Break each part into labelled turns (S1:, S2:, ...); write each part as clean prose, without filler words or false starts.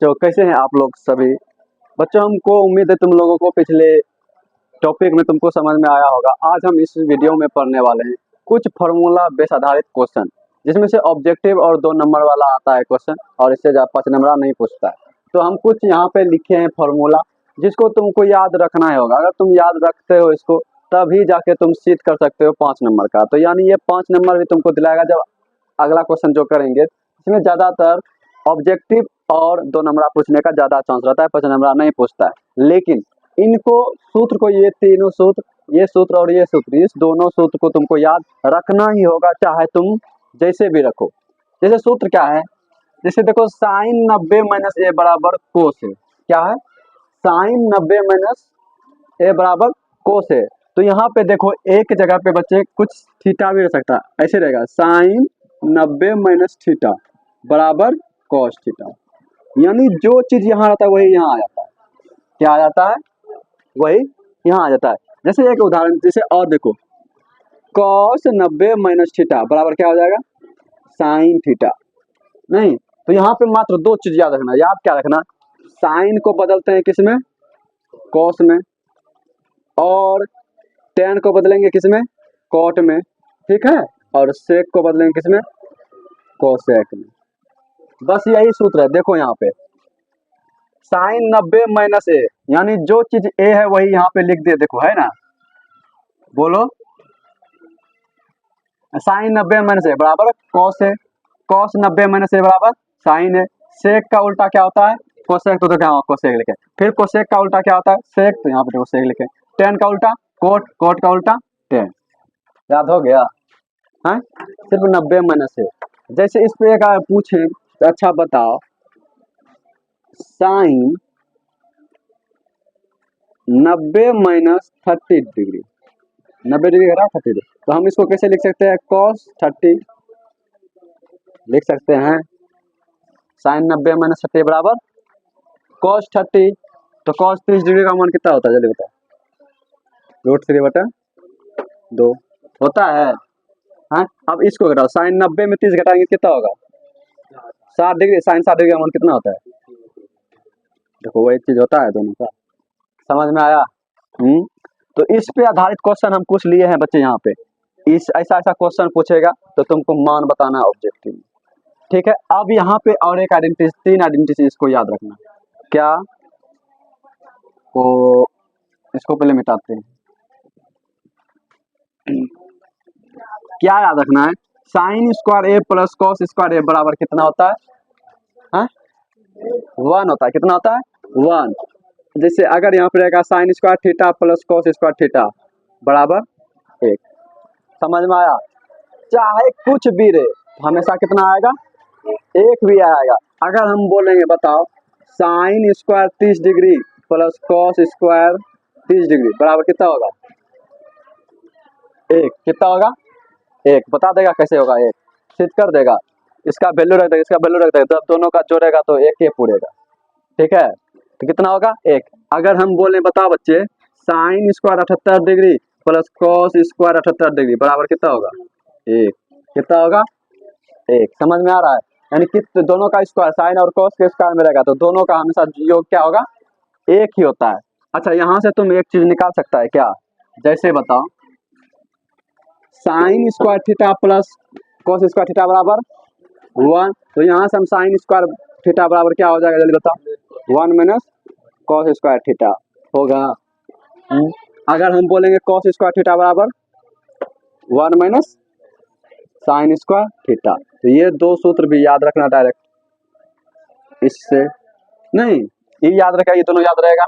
S1: बच्चों, कैसे हैं आप लोग सभी बच्चों। हमको उम्मीद है तुम लोगों को पिछले टॉपिक में तुमको समझ में आया होगा। आज हम इस वीडियो में पढ़ने वाले हैं कुछ फार्मूला बेस आधारित क्वेश्चन, जिसमें से ऑब्जेक्टिव और 2 नंबर वाला आता है क्वेश्चन, और इससे 5 नंबर नहीं पूछता है। तो हम कुछ यहाँ पे लिखे हैं फार्मूला, जिसको तुमको याद रखना ही होगा। अगर तुम याद रखते हो इसको, तभी जाके तुम सीध कर सकते हो 5 नंबर का। तो यानी ये 5 नंबर भी तुमको दिलाएगा जब अगला क्वेश्चन जो करेंगे। इसमें ज़्यादातर ऑब्जेक्टिव और 2 नंबर पूछने का ज़्यादा चांस रहता है, 5 नंबर नहीं पूछता है। लेकिन इनको सूत्र को, ये तीनों सूत्र, ये सूत्र और ये सूत्र, इस दोनों सूत्र को तुमको याद रखना ही होगा, चाहे तुम जैसे भी रखो। जैसे सूत्र क्या है, जैसे देखो साइन 90 माइनस ए बराबर कोस है। क्या है? साइन 90 माइनस ए बराबर कोस है। तो यहाँ पे देखो एक जगह पे बच्चे कुछ थीटा भी रह सकता है, ऐसे रहेगा साइन 90 माइनस थीटा बराबर कॉस थीटा। यानी जो चीज यहाँ आता है वही यहाँ आ जाता है। क्या आ जाता है? वही यहाँ आ जाता है। जैसे एक उदाहरण, जैसे और देखो कॉस 90 माइनस थीटा बराबर क्या हो जाएगा? Sine theta. नहीं, तो यहाँ पे मात्र 2 चीज याद रखना। याद क्या रखना? साइन को बदलते हैं किसमें? कॉस में। और टेन को बदलेंगे किसमें? कॉट में। ठीक है। और सेक को बदलेंगे किसमें? कोसेक में। बस यही सूत्र है। देखो यहाँ पे साइन 90 माइनस ए, यानी जो चीज ए है वही यहाँ पे लिख दिए। देखो है ना, बोलो साइन 90 माइनस ए बराबर कॉस है। कॉस 90 माइनस ए बराबर साइन है। सेक का उल्टा क्या होता है? कोसेक। तो क्या कोसेक लिखे। फिर कोसेक का उल्टा क्या होता है? सेक। तो यहाँ पे देखो सेक लिखे। टेन का उल्टा कोट, कोट का उल्टा टेन। याद हो गया? हाँ, सिर्फ 90 माइनस है। जैसे इस पे एक पूछे तो अच्छा बताओ, साइन 90 माइनस 30 डिग्री, 90 डिग्री घटा 30 डिग्री, तो हम इसको कैसे लिख सकते हैं? कॉस 30 लिख सकते हैं। साइन 90 माइनस 30 बराबर कॉस 30। तो कॉस 30 डिग्री का मान कितना होता है? जल्दी बताओ। √3/2 होता है। हाँ, अब इसको घटाओ। साइन 90 में 30 घटाएंगे कितना होगा? 60 डिग्री। साइन 60 डिग्री का मान कितना होता है? देखो वो एक चीज होता है दोनों का। समझ में आया? तो इस पे आधारित क्वेश्चन हम कुछ लिए हैं बच्चे। यहाँ पे इस ऐसा क्वेश्चन पूछेगा तो तुमको मान बताना ऑब्जेक्टिव। ठीक है। अब यहाँ पे और एक आइडेंटिटी, 3 आइडेंटिटी इसको याद रखना। क्या? तो इसको पहले मिटाते हैं। क्या याद रखना है? साइन स्क्वायर ए प्लस कॉस स्क्वायर ए बराबर कितना होता है? हाँ, 1 होता है। कितना होता है? 1। जैसे अगर यहाँ पे रहेगा sine square theta plus cos square theta बराबर 1। समझ में आया? चाहे कुछ भी रहे, हमेशा कितना आएगा? 1 भी आएगा। अगर हम बोलेंगे बताओ sine square 30 degree plus cos square 30 degree बराबर कितना होगा? 1। कितना होगा? 1। बता देगा कैसे होगा? 1 सिद्ध कर देगा। इसका वैल्यू रख देगा, इसका वैल्यू रख देगा, जब दोनों का जोड़ेगा तो 1 ही पूरेगा। ठीक है। तो कितना होगा? 1। अगर हम बोले बताओ बच्चे sine square 78 degree plus cos square 78 degree बराबर कितना होगा? 1। कितना होगा? 1। समझ में आ रहा है? यानी कि दोनों का स्क्वायर, साइन और कॉस के स्क्वायर में रहेगा तो दोनों का हमेशा योग क्या होगा? 1 ही होता है। अच्छा, यहाँ से तुम एक चीज निकाल सकता है। क्या? जैसे बताओ sine square theta plus cos square theta बराबर 1, तो यहाँ से हम साइन स्क्वायर थीटा बराबर क्या हो जाएगा? जल्दी बताओ। 1 माइनस कॉस स्क्वायर थीटा होगा। अगर हम बोलेंगे कॉस स्क्वायर थीटा बराबर 1 माइनस साइन स्क्वायर थीटा, तो ये 2 सूत्र भी याद रखना डायरेक्ट। इससे नहीं, ये याद रखा, ये दोनों याद रहेगा।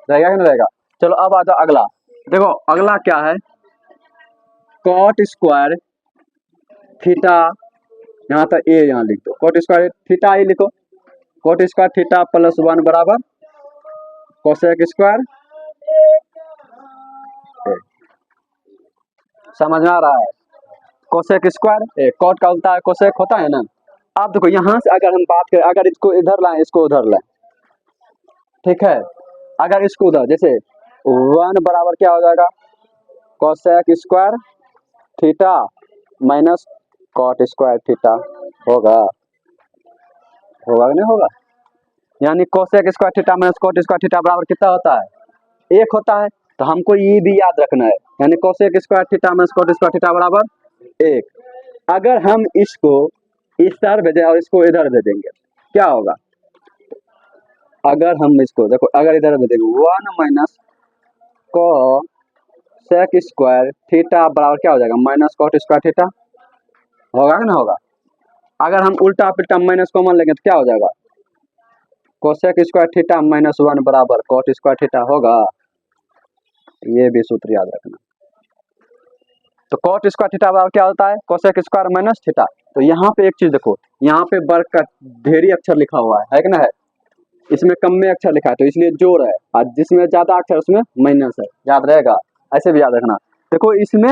S1: रहेगा कि नहीं रहेगा? चलो अब आ जाओ अगला। देखो अगला क्या है? कॉट स्क्वायर थीटा, यहाँ तक ए यहाँ लिख दो, कॉट स्क्वायर थीटा ही लिखो। कॉट स्क्वायर थीटा प्लस 1 बराबर कोसेक स्क्वायर। समझ में आ रहा है? कोसेक स्क्वायर ए, कॉट का उल्टा है कोसेक होता है ना। अब देखो यहाँ से अगर हम बात करें, अगर इसको इधर लाएं, इसको उधर लाएं, ठीक है। अगर इसको उधर, जैसे 1 बराबर क्या हो जाएगा? Cosec square theta minus cot square theta होगा। होगा कि नहीं होगा? यानी cosec square theta minus cot square theta बराबर कितना होता है, 1 होता है। तो हमको ये भी याद रखना है, यानी cosec square theta minus cot square theta बराबर 1। अगर हम इसको इस तरह भेजें और इसको इधर भेजेंगे क्या होगा, अगर हम इसको देखो अगर इधर भेजेंगे 1 माइनस कोसेक स्क्वायर थीटा बराबर क्या हो जाएगा, माइनस कॉट स्क्वायर थीटा, होगा कि ना होगा। अगर हम उल्टा पिल्टा माइनस कॉमन लेंगे तो क्या हो जाएगा, कोसेक स्क्वायर थीटा माइनस 1 बराबर कॉट स्क्वायर थीटा होगा। ये भी सूत्र याद रखना। तो कॉट स्क्वायर थीटा बराबर क्या होता है, कोसेक स्क्वायर माइनस थीटा। तो यहाँ पे एक चीज देखो, यहाँ पे वर्ग का ढेरी अक्षर लिखा हुआ है कि ना है, इसमें कम में अक्षर लिखा है तो इसलिए जोड़ है, और जिसमें ज्यादा अक्षर उसमें माइनस है, याद रहेगा, ऐसे भी याद रखना। देखो इसमें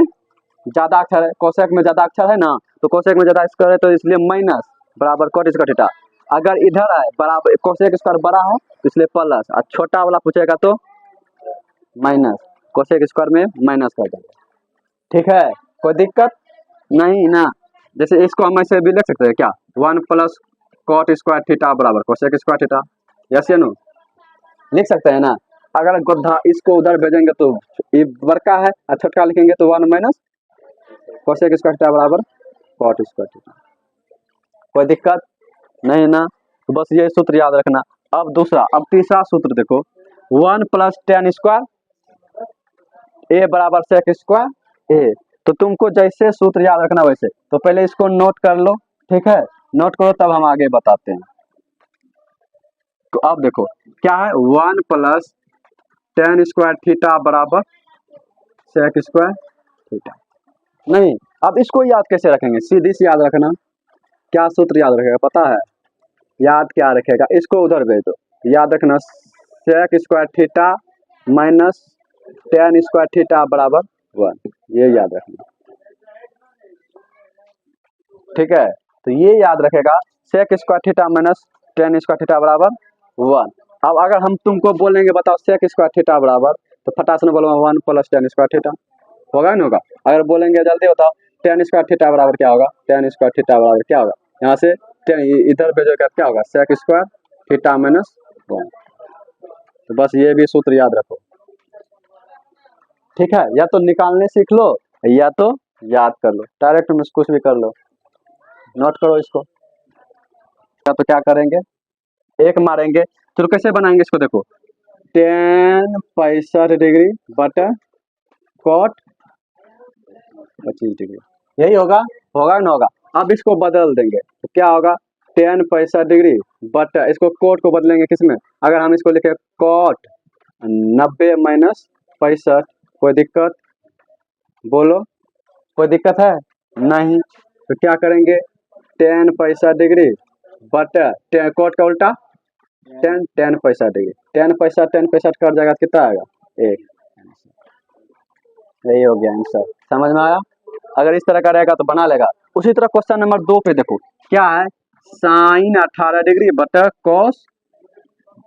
S1: ज्यादा अक्षर है, कोसेक में ज्यादा अक्षर है ना, तो कोसेक में ज्यादा स्क्वायर है तो इसलिए माइनस बराबर कॉट स्क्वायर थीटा। अगर इधर है बराबर कोसेक स्क्वायर बड़ा है तो इसलिए प्लस, और छोटा वाला पूछेगा तो माइनस, कोसेक स्क्वायर में माइनस कर देंगे। ठीक है, कोई दिक्कत नहीं ना। जैसे इसको हम ऐसे भी लिख सकते हैं क्या, 1 प्लस कॉट स्क्वायर थीटा बराबर कोसेक स्क्वायर थीटा, यस या नो, लिख सकते हैं ना। अगर गड्ढा इसको उधर भेजेंगे तो ये बड़का है और छोटका लिखेंगे तो 1 माइनस कोसेक स्क्वायर थीटा बराबर कॉट स्क्वायर थीटा। कोई दिक्कत नहीं ना, तो बस ये सूत्र याद रखना। अब दूसरा, अब तीसरा सूत्र देखो, 1 प्लस टेन स्क्वायर ए बराबर सेक स्क्वायर ए। तो तुमको जैसे सूत्र याद रखना वैसे, तो पहले इसको नोट कर लो, ठीक है, नोट करो तब हम आगे बताते हैं। तो अब देखो क्या है, 1 प्लस टेन स्क्वायर थीटा बराबर सेक स्क्वायर थीटा। नहीं, अब इसको याद कैसे रखेंगे, सीधी सी याद रखना। क्या सूत्र याद रखेगा पता है, याद क्या रखेगा, इसको उधर भेज दो, याद रखना sec square theta minus tan square theta बराबर 1, ये याद रखना, ठीक है। तो ये याद रखेगा sec square theta minus tan square theta बराबर 1। अब अगर हम तुमको बोलेंगे बताओ सेक स्क्वायर थीटा बराबर, तो फटाक से बोलो 1 प्लस टेन स्क्वायर थीटा, होगा नहीं होगा। अगर बोलेंगे जल्दी बताओ टेन स्क्वायर थीटा बराबर क्या होगा, टेन स्क्वायर थीटा बराबर क्या होगा, यहाँ से इधर भेजोगे क्या होगा, सेक स्क्वायर थीटा माइनस 1। तो बस ये भी सूत्र याद रखो, ठीक है। या तो निकालने सीख लो या तो याद कर लो, डायरेक्ट में कुछ भी कर लो, नोट करो इसको। या तो क्या करेंगे, एक मारेंगे, तो कैसे बनाएंगे इसको, देखो टेन 65 डिग्री बटा कॉट 25 डिग्री, यही होगा, होगा ना होगा। अब इसको बदल देंगे तो क्या होगा, टेन 65 डिग्री बटा, इसको कोट को बदलेंगे किसमें, अगर हम इसको लिखे कॉट 90 माइनस 65, कोई दिक्कत बोलो, कोई दिक्कत है नहीं। तो क्या करेंगे, टेन 65 डिग्री बटा कोट का उल्टा ten, ten 65 degree, ten 65 cut जाएगा कितना आएगा, 1। यही हो गया आंसर, समझ में आया। अगर इस तरह का रहेगा तो बना लेगा। उसी तरह क्वेश्चन नंबर 2 पे देखो क्या है, साइन 18 डिग्री बटा कॉस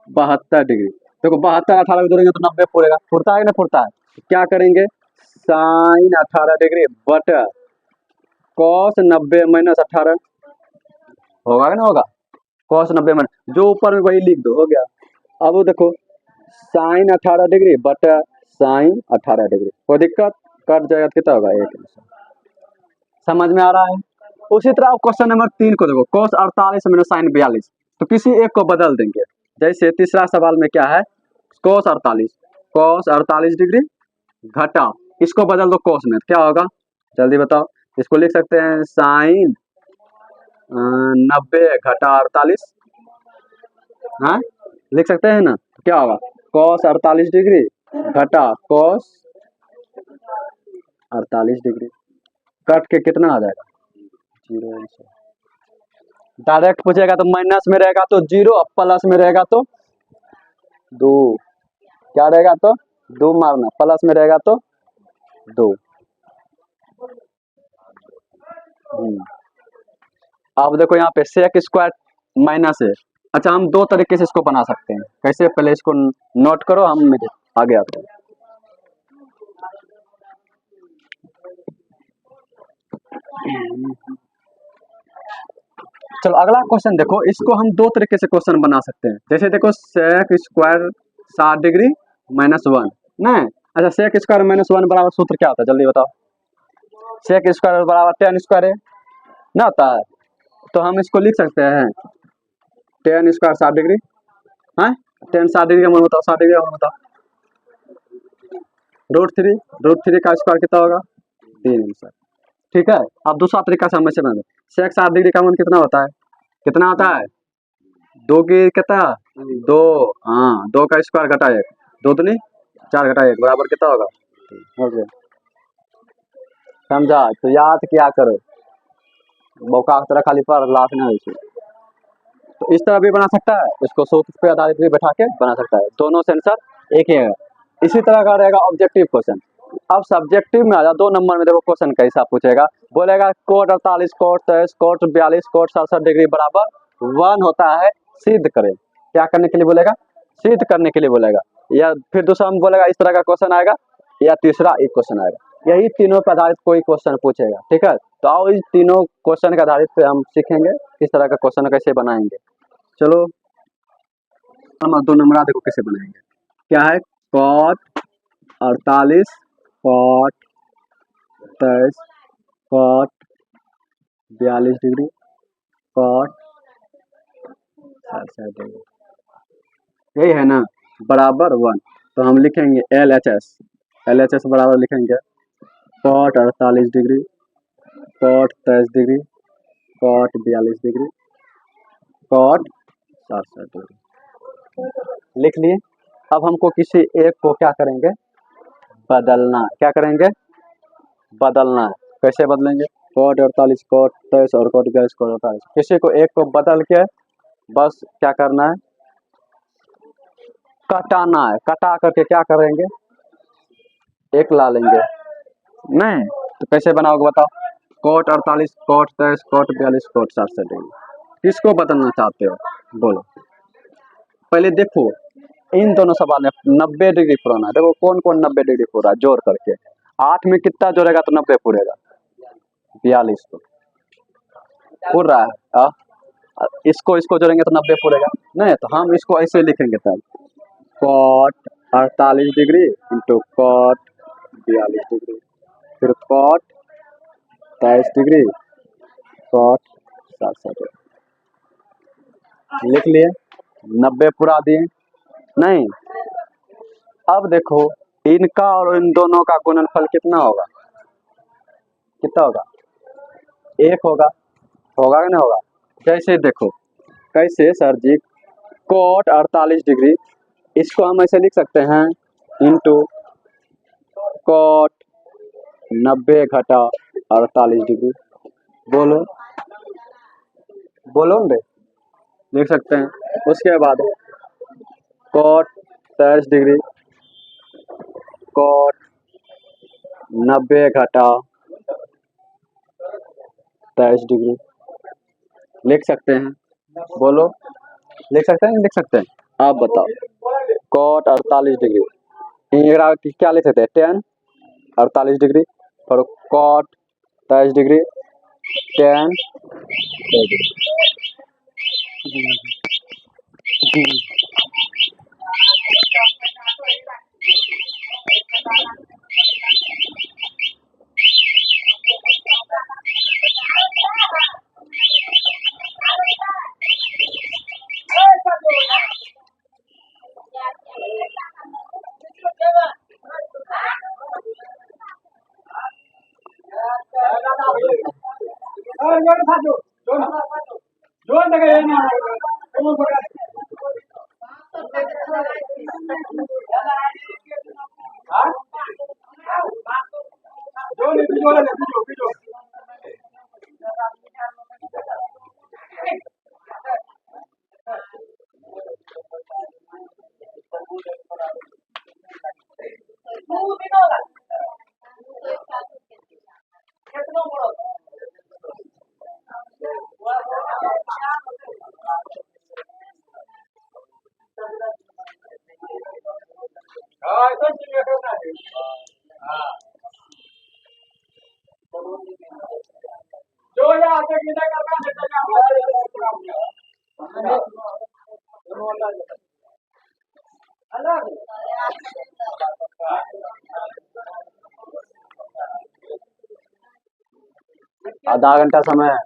S1: 72 डिग्री। देखो 72 18 जोड़ेंगे तो 90 फोड़ेगा, फुरता है ना फुरता है। तो क्या करेंगे, साइन 18 डिग्री बटा कॉस 90 माइनस 18, होगा कि ना होगा, कॉस 90 माइनस जो ऊपर में वही लिख दो, हो गया। अब देखो साइन 18 डिग्री बटा साइन 18 डिग्री, कोई दिक्कत, कट जाएगा कितना होगा, 1। समझ में आ रहा है। उसी तरह क्वेश्चन नंबर 3 को देखो, cos 48 माइनस साइन 42, तो किसी एक को बदल देंगे। जैसे तीसरा सवाल में क्या है, cos 48 डिग्री घटा, इसको बदल दो cos में, क्या होगा जल्दी बताओ। इसको लिख सकते हैं साइन 90 घटा 48, हाँ लिख सकते हैं ना, तो क्या होगा cos 48 डिग्री घटा cos 48 डिग्री, कट के कितना आ जाएगा, 0। डायरेक्ट पूछेगा तो माइनस में रहेगा तो 0, प्लस में रहेगा तो 2, क्या रहेगा तो 2 मारना, प्लस में रहेगा तो 2। अब देखो यहाँ पे सेक स्क्वायर माइनस है। अच्छा हम 2 तरीके से इसको बना सकते हैं, कैसे, पहले इसको नोट करो, हम आगे आते हैं। चलो अगला क्वेश्चन देखो, इसको हम दो तरीके से क्वेश्चन बना सकते हैं। जैसे देखो सेक स्क्वायर 60 डिग्री -1 नहीं, अच्छा सेक स्क्वायर -1 बराबर सूत्र क्या होता है जल्दी बताओ। सेक स्क्वायर बराबर टेन स्क्वायर है ना होता है, तो हम इसको लिख सकते हैं टेन स्क्वायर 60 डिग्री, हाँ टेन 60 डिग्री का मान बताओ, 60 डिग्री का मान बताओ। √3 का स्क्वायर कितना होगा 3 आंसर। ठीक है, अब दूसरा तरीका से हम ऐसे बना सेक 60 डिग्री का मान कितना होता है, कितना होता है दो की कितना दो, हाँ दो का स्क्वायर घटा एक, दो दूनी 4 घटा एक बराबर कितना होगा हो गया। समझा, तो याद क्या करो, मौका की तरह खाली पर लाख ना हो। तो इस तरह भी बना सकता है, इसको सूत्र पे आधारित भी बैठा के बना सकता है, दोनों से आंसर एक ही है। इसी तरह का रहेगा ऑब्जेक्टिव क्वेश्चन। अब सब्जेक्टिव में आ जाओ, 2 नंबर में देखो क्वेश्चन कैसा पूछेगा, बोलेगा cot 48 cot 23 cot 42 cot 67 degree बराबर 1 होता है, सिद्ध करें। क्या करने के लिए बोलेगा, सिद्ध करने के लिए बोलेगा, या फिर दूसरा हम बोलेगा इस तरह का क्वेश्चन आएगा, या तीसरा एक क्वेश्चन आएगा, यही तीनों पर आधारित कोई क्वेश्चन पूछेगा। ठीक है, तो आओ इस तीनों क्वेश्चन के आधारित पे हम सीखेंगे किस तरह का क्वेश्चन कैसे बनाएंगे। चलो हम 2 नंबर देखो कैसे बनाएंगे। क्या है cot 48 cot 23 cot 42 degree cot 60 degree, यही है ना, बराबर 1। तो हम लिखेंगे LHS बराबर लिखेंगे cot 48 degree cot 23 degree cot 42 degree cot 60 degree. लिख लिए। अब हमको किसी एक को क्या करेंगे, बदलना है। क्या करेंगे, बदलना है। कैसे बदलेंगे, कॉट 48 कॉट 23 और कॉट 42 कॉट 48, किसी को एक को बदल के बस क्या करना है, कटाना है। कटा करके क्या करेंगे, एक ला लेंगे। नहीं तो कैसे बनाओगे बताओ, cot 48 cot 23 cot 42 cot 60 degree, किसको बदलना चाहते हो बोलो। पहले देखो इन दोनों सवाल में 90 डिग्री पूरा है, देखो कौन कौन 90 डिग्री पूरा जोड़ करके, 8 में कितना जोड़ेगा तो 90 पूरेगा, 42 को पूर रहा है। इसको इसको जोड़ेंगे तो 90 पूरेगा, नहीं तो हम इसको ऐसे लिखेंगे तब cot 48 degree into cot 42 degree, फिर कॉट 23 डिग्री कॉट 60 डिग्री, लिख लिए। 90 पूरा दिए, नहीं अब देखो इनका और इन दोनों का गुणनफल कितना होगा, कितना होगा, 1 होगा, होगा कि नहीं होगा। कैसे देखो, कैसे सर जी, कॉट 48 डिग्री इसको हम ऐसे लिख सकते हैं इंटू कॉट 90 घटा 48 डिग्री, बोलो बोलो बे, लिख सकते हैं। उसके बाद कॉट 23 डिग्री कॉट 90 घटा 23 डिग्री, लिख सकते हैं, बोलो लिख सकते हैं, लिख सकते हैं, आप बताओ। कॉट 48 डिग्री क्या लिख सकते हैं, टेन 48 डिग्री और कॉट 23 डिग्री टेन 23 डिग्री। आधा घंटा समय है।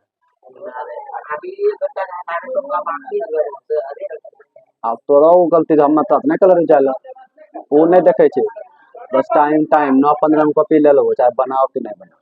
S1: अब तोरा वो गलती हम मत नहीं कलर चल वो नहीं देखे छे बस टाइम 9:15 में कॉपी ले लो चाहे बनाओ कि नहीं बनाओ।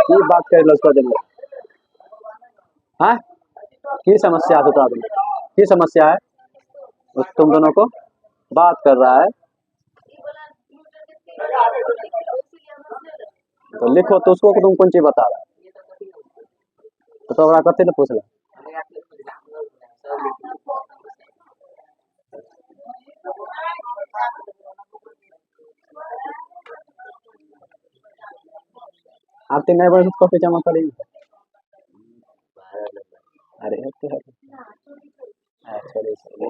S1: की बात कर लो उसको दिन हाँ की समस्या है बता दो की समस्या है तुम दोनों को बात कर रहा है तो लिखो तो उसको तुम कौन चीज बता रहा है तो ओकरा कथी ने पूछला आरती नहीं बने तो कॉपी जमा करेंगे। अरे तो है छोड़े छोड़े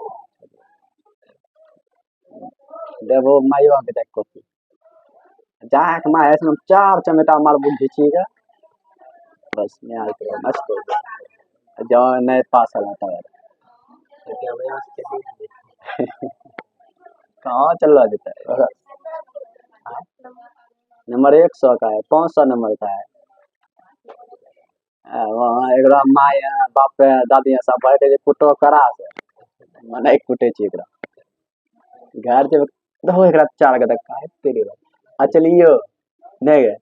S1: देवो मायो के देख कॉपी जाक मा है हम 4 चमेटा मार बुक घिचीगा बस मैं आ तो मस्त हो गया जो नहीं पास हला था कहाँ चल रहा देता है नंबर 100 का है 500 नंबर का है वहाँ एक माया बाप दादी सब बैठे जे कुटो करा से मने कुटे छी एकरा घर जब दहो एकरा 4 गदा काहे तेरे आ चलियो नहीं गए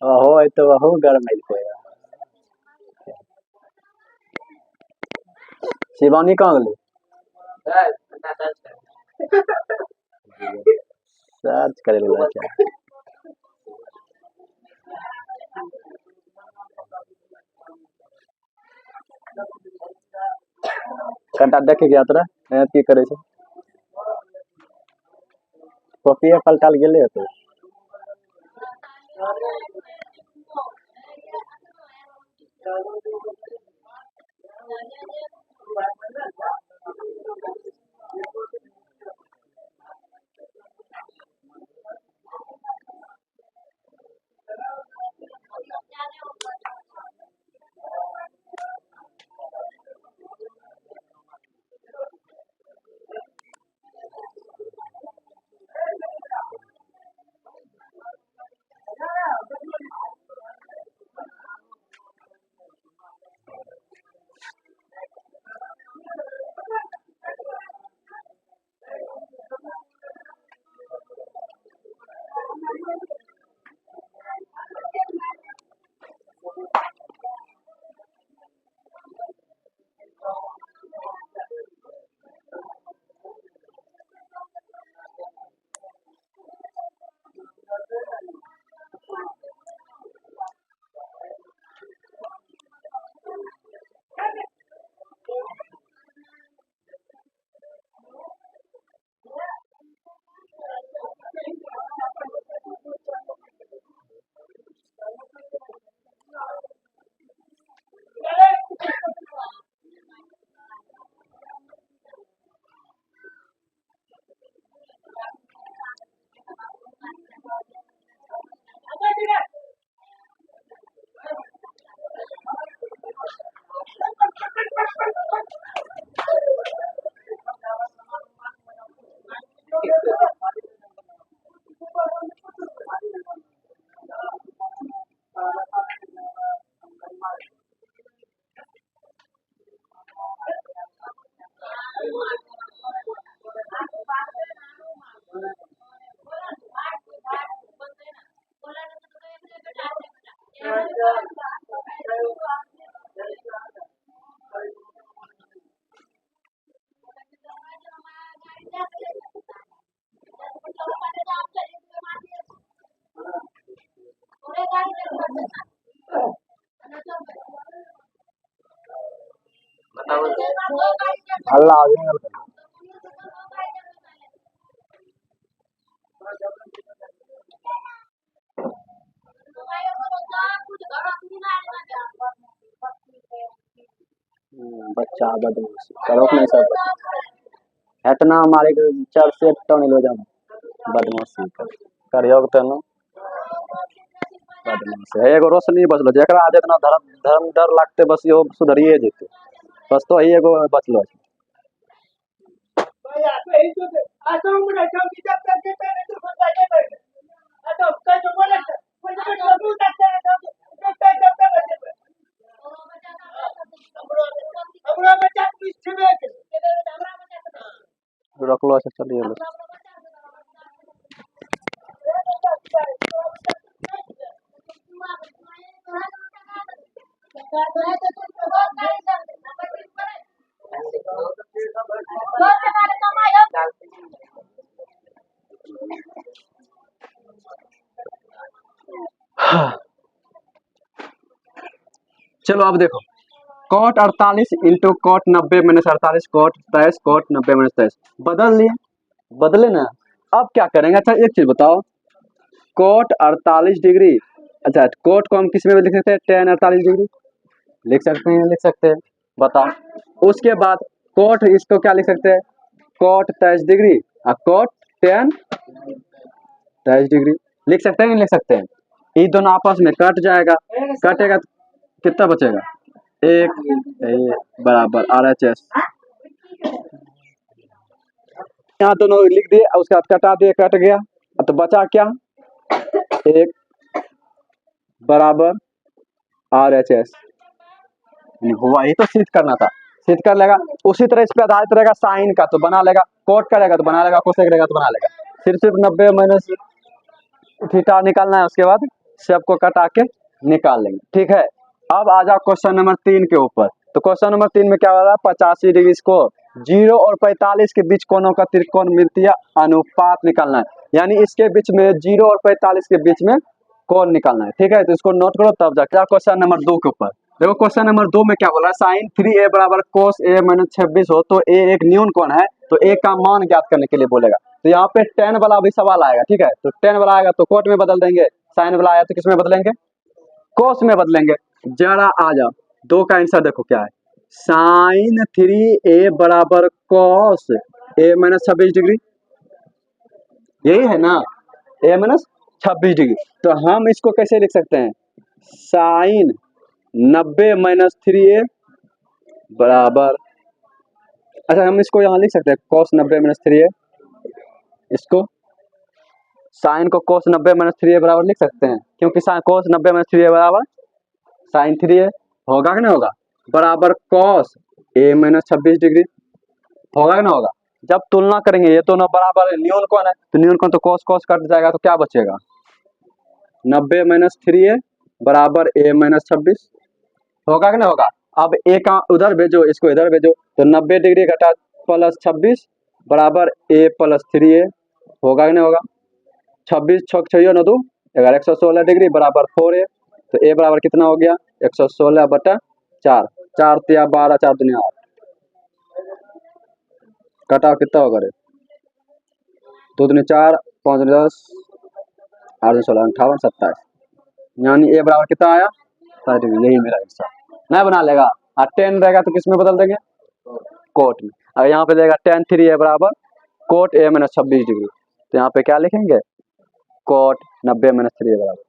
S1: ओहो तो वहु घर में को शिवानी कहाँ गई सर्च करे ला क्या कटा देखे गया तोरा मेहनत की करे छै कॉपी पलटाल गेले तो हल्ला आ गया। बच्चा बदमाश करो नहीं सब इतना हमारे चर से तो नहीं लो जाओ बदमाशी करियो तो नो बदमाश है एगो रोशनी बचलो जेकरा आज इतना धर्म धर्म डर लगते बस यो सुधरिए जेते बस तो ही एगो बचलो रखलो से चलिए लो चलो अब देखो cot 48 into cot 90 minus 48 cot 23 cot 90 minus 23 बदल लिए बदले ना अब क्या करेंगे अच्छा एक चीज बताओ कॉट 48 डिग्री अच्छा कॉट को हम किस में लिख सकते हैं tan 48 डिग्री लिख सकते हैं बताओ उसके बाद कॉट इसको क्या लिख सकते हैं कॉट 23 डिग्री और कॉट tan 23 डिग्री लिख सकते हैं नहीं लिख सकते हैं ये दोनों आपस में कट जाएगा कटेगा तो कितना बचेगा एक बराबर RHS यहाँ दोनों लिख दिए और उसके बाद कटा दिए कट गया तो बचा क्या एक बराबर RHS हुआ ही तो सिद्ध करना था सिद्ध कर लेगा उसी तरह इस पे आधारित रहेगा साइन का तो बना लेगा कोट करेगा तो बना लेगा कोसेक रहेगा तो बना लेगा सिर्फ 90 माइनस थीटा निकालना है उसके बाद सबको कटा के निकाल लेंगे ठीक है अब आ जाओ क्वेश्चन नंबर 3 के ऊपर तो क्वेश्चन नंबर 3 में क्या हो रहा है 85 डिग्री को 0 और 45 के बीच कोणों का त्रिकोण मिलतीय अनुपात निकालना है यानी इसके बीच में 0 और 45 के बीच में कोण निकालना है ठीक है तो इसको नोट करो तब जाकर क्वेश्चन नंबर 2 के ऊपर देखो क्वेश्चन नंबर 2 में क्या बोला साइन 3a बराबर कोस a माइनस 26 हो तो a एक न्यून कोण है तो a का मान ज्ञात करने के लिए बोलेगा तो यहाँ पे tan वाला भी सवाल आएगा ठीक है तो tan वाला आएगा तो कोट में बदल देंगे साइन वाला आया तो किस में बदलेंगे कोस में बदलेंगे जरा आ जाओ 2 का आंसर देखो क्या है साइन 3a बराबर कॉस a माइनस 26 डिग्री यही है ना a माइनस 26 डिग्री तो हम इसको कैसे लिख सकते हैं साइन 90 माइनस 3a बराबर अच्छा हम इसको यहाँ लिख सकते हैं कॉस 90 माइनस 3a इसको साइन को cos 90 माइनस 3a बराबर लिख सकते हैं क्योंकि cos 90 माइनस 3a बराबर साइन 3a होगा कि नहीं होगा बराबर cos a माइनस 26 डिग्री होगा कि नहीं होगा जब तुलना करेंगे ये दोनों बराबर है न्यून कौन है तो न्यून कौन तो cos कट जाएगा तो क्या बचेगा 90 माइनस 3a बराबर a माइनस 26 होगा कि नहीं होगा अब a का उधर भेजो इसको इधर भेजो तो 90 डिग्री घटा प्लस 26 बराबर a प्लस 3a होगा कि नहीं होगा 26 छक 6 9 2 11 116 डिग्री बराबर 4a तो a बराबर कितना हो गया 116 बटा 4 4 तिया 12 4 दुनिया 8 कटाव कितना होगा रे 2 दुनिया 4 5 दुनिया 10 8 दुनिया 16 58 27 यानी a बराबर कितना आया 60 डिग्री यही मेरा आंसर नहीं बना लेगा और 10 रहेगा तो किस में बदल देंगे कोट में और यहाँ पे देगा tan 3a बराबर कोट a माइनस 26 डिग्री तो यहाँ पे क्या लिखेंगे कोट 90 माइनस 3a बराबर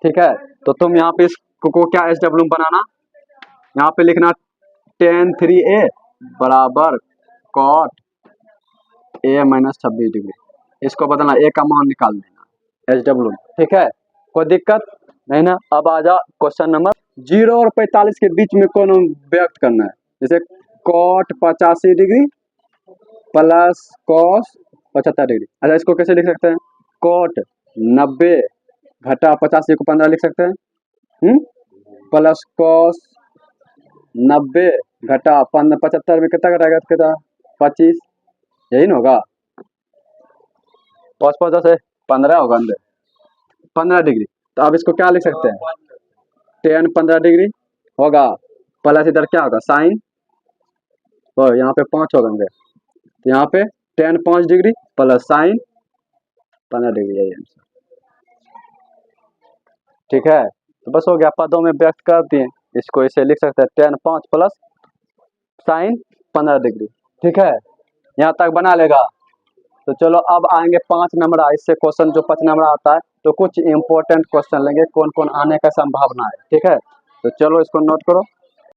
S1: ठीक है तो तुम यहाँ पे इसको क्या SW बनाना यहाँ पे लिखना tan 3a बराबर कोट a माइनस 26 डिग्री इसको बदलना a का मान निकाल देना SW ठीक है कोई दिक्कत नहीं ना अब आ जा क्वेश्चन नंबर 0 और 45 के बीच में कोण व्यक्त करना है जैसे cot 85 degree plus cos 75 degree अच्छा इसको कैसे लिख सकते हैं कोट 90 घटा 85 को 15 लिख सकते हैं प्लस कॉस 90 घटा 75 में कितना घटाएगा कितना 25 यही ना होगा 5 से 15 होगा अंदर 15 डिग्री तो अब इसको क्या लिख सकते हैं tan 15 डिग्री होगा प्लस इधर क्या होगा साइन और यहाँ पे 5 हो गए, तो यहाँ पे ten 5 degree plus sign 15 degree, यही आंसर। ठीक है, तो बस हो गया, पदों में व्यक्त कर दिए, इसको इसे लिख सकते हैं टेन 5 प्लस साइन 15 डिग्री। ठीक है, यहाँ तक बना लेगा। तो चलो अब आएंगे 5 नंबर, इससे क्वेश्चन जो 5 नंबर आता है, तो कुछ इंपॉर्टेंट क्वेश्चन लेंगे, कौन कौन आने का संभावना है। ठीक है, तो चलो इसको नोट करो।